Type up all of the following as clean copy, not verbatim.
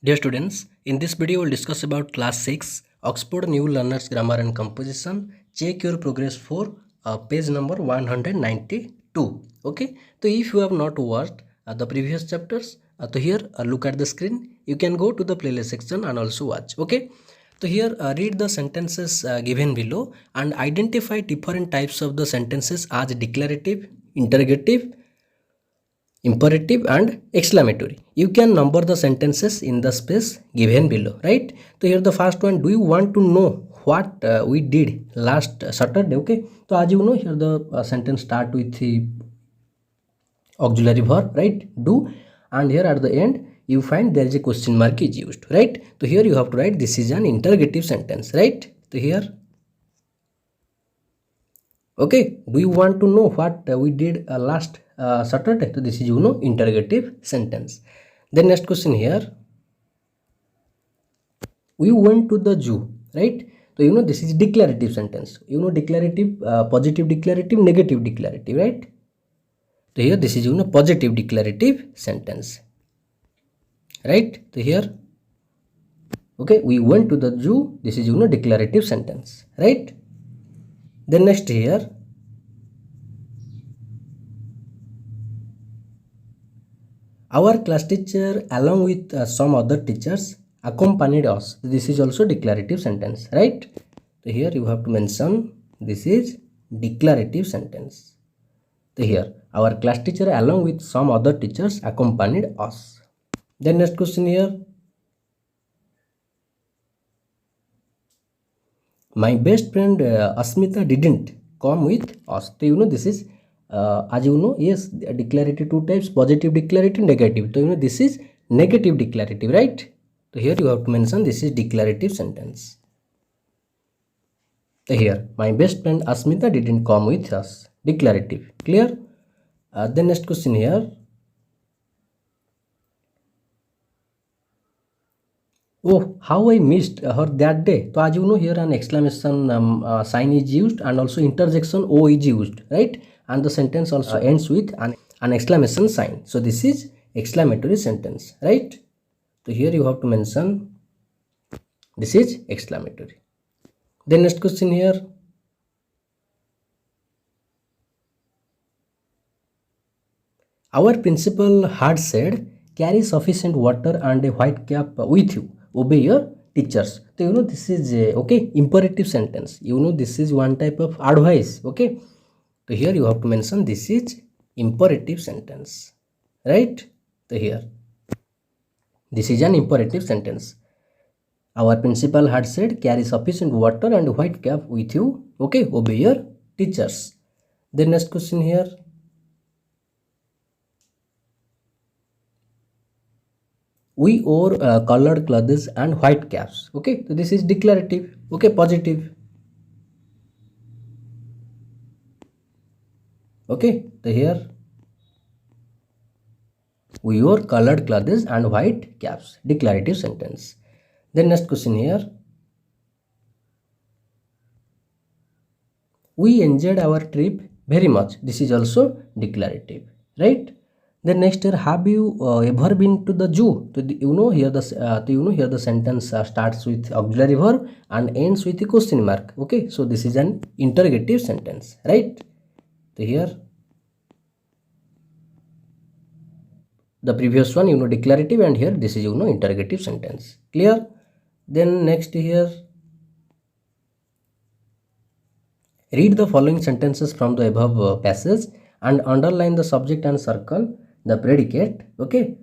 Dear students, in this video we'll discuss about class 6 Oxford New Learners Grammar and Composition. Check your progress for page number 192. Okay, so if you have not watched the previous chapters, so here look at the screen. You can go to the playlist section and also watch. Okay, so here read the sentences given below and identify different types of the sentences as declarative, interrogative, imperative and exclamatory. You can number the sentences in the space given below, right? So here the first one, do you want to know what we did last Saturday? Okay, so as you know, here the sentence start with the auxiliary verb, right? Do, and here at the end you find there is a question mark is used, right? So here you have to write this is an interrogative sentence, right? So here, okay, do you want to know what we did last Saturday? So this is interrogative sentence. Then next question here, we went to the zoo, right? So this is declarative sentence. Declarative, positive declarative, negative declarative, right? So here this is positive declarative sentence, right? So here, okay, we went to the zoo. This is declarative sentence, right? Then next here, our class teacher along with some other teachers accompanied us. This is also declarative sentence, right? So here you have to mention this is declarative sentence. So here our class teacher along with some other teachers accompanied us. Then next question here, my best friend Asmita didn't come with us. So this is as you know, yes, declarative two types, positive declarative, negative. So this is negative declarative, right? So here you have to mention this is declarative sentence. So here, my best friend Asmita didn't come with us. Declarative. Clear? Then next question here. Oh, how I missed her that day. So as you know, here an exclamation sign is used and also interjection O is used, right? And the sentence also ends with an exclamation sign. So this is exclamatory sentence, right? So here you have to mention this is exclamatory. Then next question here. Our principal had said, carry sufficient water and a white cap with you. Obey your teachers. So this is okay, imperative sentence. This is one type of advice. Okay. So here you have to mention this is imperative sentence, right? So here, this is an imperative sentence. Our principal had said, carry sufficient water and white cap with you. Okay, obey your teachers. Then next question here. We wore colored clothes and white caps. Okay, so this is declarative. Okay, positive. Okay, so here we wore colored clothes and white caps. Declarative sentence. Then next question here. We enjoyed our trip very much. This is also declarative, right? Then next here, have you ever been to the zoo? So here the sentence starts with auxiliary verb and ends with a question mark. Okay, so this is an interrogative sentence, right? So here the previous one declarative, and here this is interrogative sentence. Clear? Then next here, read the following sentences from the above passage and underline the subject and circle the predicate, okay,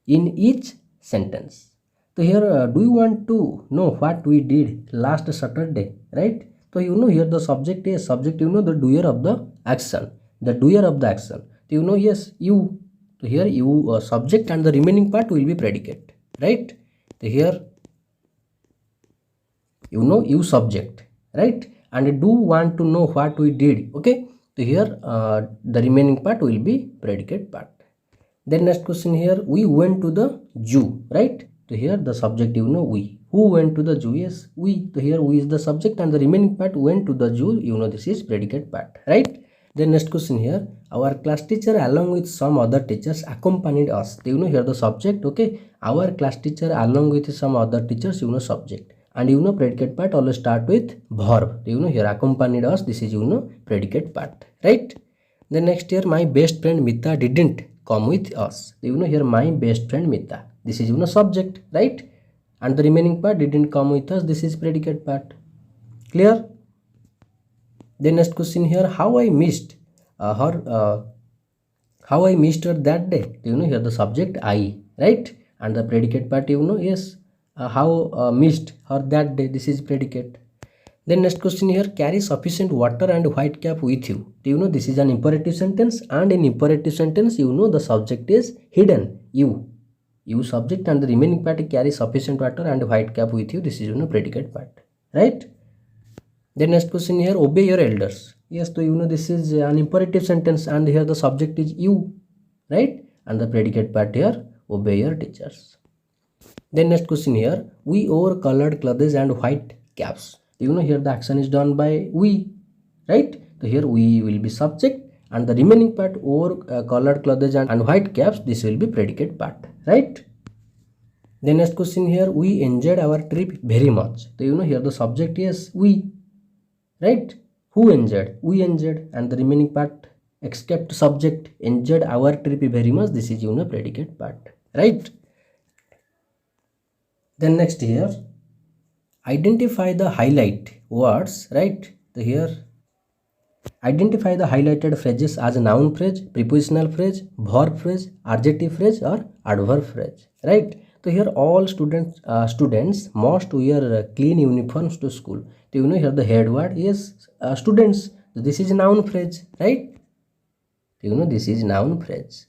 in each sentence. So here, do you want to know what we did last Saturday, right? So here the subject is subject, the doer of the action, the doer of the action. So yes, you. So here you subject and the remaining part will be predicate, right? So here you subject, right? And do want to know what we did. Okay, so here the remaining part will be predicate part. Then next question here, we went to the zoo, right? So here the subject we. Who went to the zoo? Yes, we. So here we is the subject and the remaining part went to the zoo. This is predicate part, right? Then next question here, our class teacher along with some other teachers accompanied us. Do you know here the subject? Okay, our class teacher along with some other teachers, you know, subject. And you know predicate part always start with verb. Do you know here accompanied us? This is, you know, predicate part, right? Then next year, my best friend Mita didn't come with us. Do you know here my best friend Mita? This is, you know, subject, right? And the remaining part didn't come with us. This is predicate part. Clear? Then next question here, how I missed her how I missed her that day. Do you know here the subject I, right? And the predicate part, you know, yes, how missed her that day. This is predicate. Then next question here, carry sufficient water and white cap with you. Do you know this is an imperative sentence, and in imperative sentence, you know the subject is hidden, you subject, and the remaining part carry sufficient water and white cap with you. This is, you know, predicate part, right? Then next question here, obey your elders. Yes, so you know this is an imperative sentence, and here the subject is you, right? And the predicate part here, obey your teachers. Then next question here, we wore colored clothes and white caps. You know here the action is done by we, right? So here we will be subject, and the remaining part wore colored clothes and white caps, this will be predicate part, right? Then next question here, we enjoyed our trip very much. So you know here the subject is we, right? Who enjoyed? We enjoyed, and the remaining part except subject enjoyed our trip very much. This is, you know, predicate part, right? Then next here, identify the highlight words, right? So here, identify the highlighted phrases as a noun phrase, prepositional phrase, verb phrase, adjective phrase, or adverb phrase, right? So here all students must wear clean uniforms to school. So you know here the head word is students. So this is noun phrase, right? So you know this is noun phrase.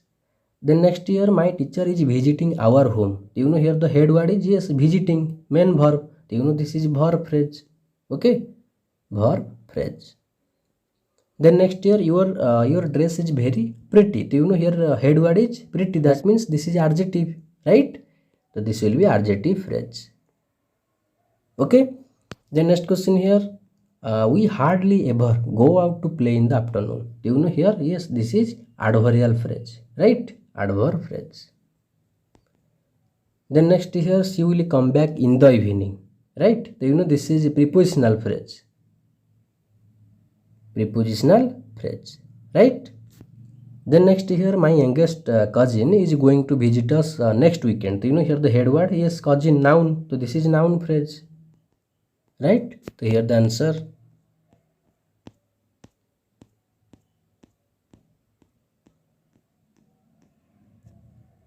Then next year, my teacher is visiting our home. Do you know here the head word is yes, visiting, main verb. Do you know this is verb phrase? Okay, verb phrase. Then next year, your dress is very pretty. Do you know here head word is pretty? That means this is adjective, right? So this will be adjective phrase. Okay. Then next question here, we hardly ever go out to play in the afternoon. Do you know here? Yes, this is adverbial phrase, right? Adverb phrase. Then next here, she will come back in the evening, right? So you know this is a prepositional phrase. Prepositional phrase, right? Then next here, my youngest cousin is going to visit us next weekend. So you know here the head word is cousin, noun. So this is noun phrase, right? So here the answer.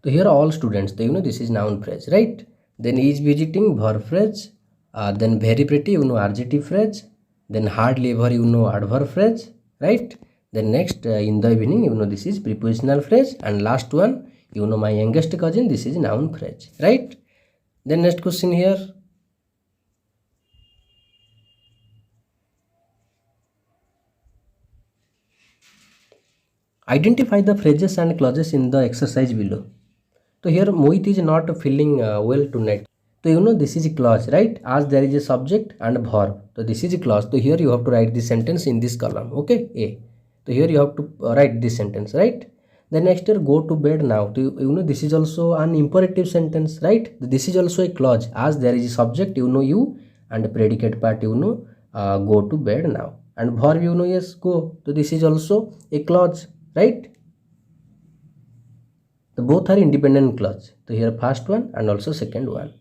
So here all students, you know this is noun phrase, right? Then is visiting, verb phrase. Then very pretty, you know, adjective phrase. Then hardly ever, you know, adverb phrase, right? Then next in the evening, you know, this is prepositional phrase. And last one, you know, my youngest cousin, this is noun phrase, right? Then next question here, identify the phrases and clauses in the exercise below. So here Mohit is not feeling well tonight. So you know this is a clause, right? As there is a subject and a verb. So this is a clause. So here you have to write this sentence in this column. Okay, A. So here you have to write this sentence, right? The next year, go to bed now. So you know this is also an imperative sentence, right? This is also a clause. As there is a subject, you know, you, and the predicate part, you know, go to bed now. And verb, you know, yes, go. So this is also a clause, right? The both are independent clause. So here first one and also second one.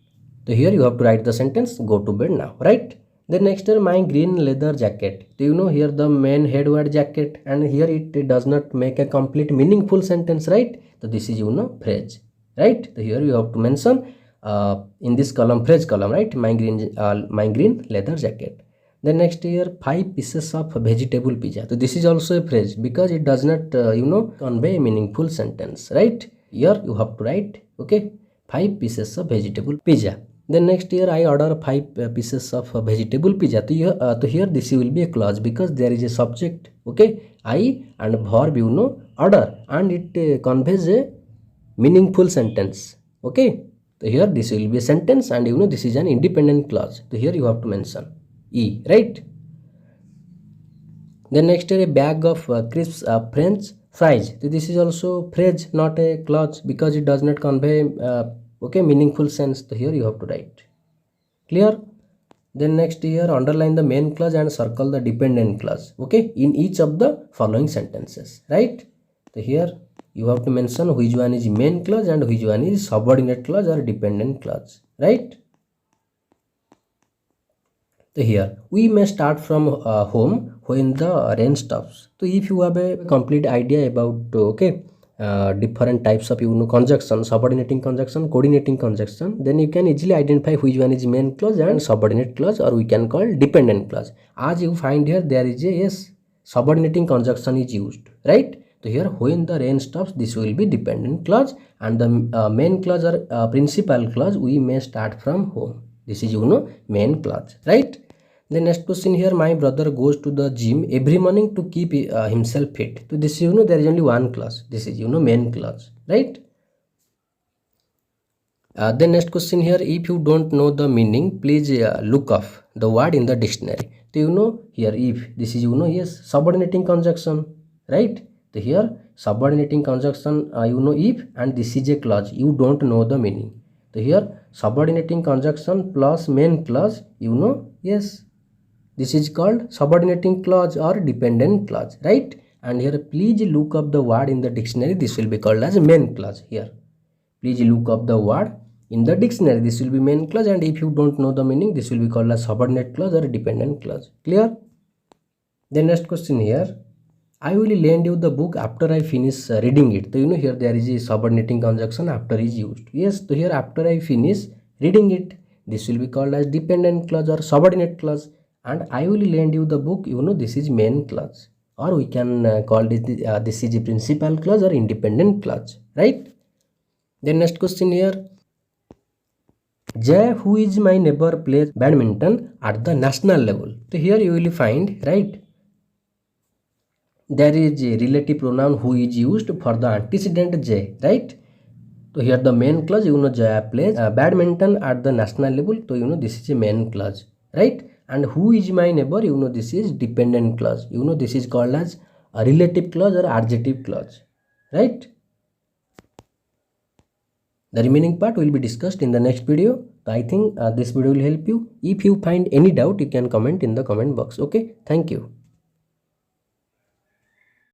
So here you have to write the sentence, go to bed now, right? Then next here, my green leather jacket. So you know here the main head word jacket, and here it does not make a complete meaningful sentence, right? So this is, you know, phrase, right? So here you have to mention in this column, phrase column, right? My green leather jacket. Then next here, 5 pieces of vegetable pizza. So this is also a phrase because it does not you know, convey a meaningful sentence, right? Here you have to write, okay, 5 pieces of vegetable pizza. Then next here, I order 5 pieces of vegetable pizza. So here this will be a clause because there is a subject, okay, I, and verb, you know, order, and it conveys a meaningful sentence, okay. So here this will be a sentence, and you know this is an independent clause. So here you have to mention E, right? Then next here, a bag of crisps French fries. So this is also phrase, not a clause, because it does not convey okay, meaningful sense. So here you have to write. Clear? Then next here, underline the main clause and circle the dependent clause, okay, in each of the following sentences, right? So here you have to mention which one is main clause and which one is subordinate clause or dependent clause, right? So here we may start from home when the rain stops. So if you have a complete idea about okay, different types of conjunction, subordinating conjunction, coordinating conjunction, then you can easily identify which one is main clause and subordinate clause, or we can call dependent clause. As you find here, there is a yes, subordinating conjunction is used, right? So here when the rain stops, this will be dependent clause, and the main clause or principal clause, we may start from home. This is main clause, right? The next question here, my brother goes to the gym every morning to keep himself fit. So this is there is only one clause. This is main clause, right? The next question here, if you don't know the meaning, please look up the word in the dictionary. So here if this is yes, subordinating conjunction, right? So here subordinating conjunction if, and this is a clause, you don't know the meaning. So here subordinating conjunction plus main clause, yes, this is called subordinating clause or dependent clause, right? And here please look up the word in the dictionary. This will be called as main clause. Here please look up the word in the dictionary. This will be main clause, and if you don't know the meaning, this will be called as subordinate clause or dependent clause. Clear? The next question here, I will lend you the book after I finish reading it. So here there is a subordinating conjunction, after is used. Yes, so here after I finish reading it, this will be called as dependent clause or subordinate clause. And I will lend you the book, this is main clause, or we can call this this is a principal clause or independent clause, right? Then next question here, Jay, who is my neighbor, plays badminton at the national level. So here you will find, right, there is a relative pronoun who is used for the antecedent J, right? So here the main clause, Jaya plays badminton at the national level. So this is a main clause, right? And who is my neighbor, this is dependent clause. This is called as a relative clause or adjective clause, right? The remaining part will be discussed in the next video. So I think this video will help you. If you find any doubt, you can comment in the comment box. Okay, thank you.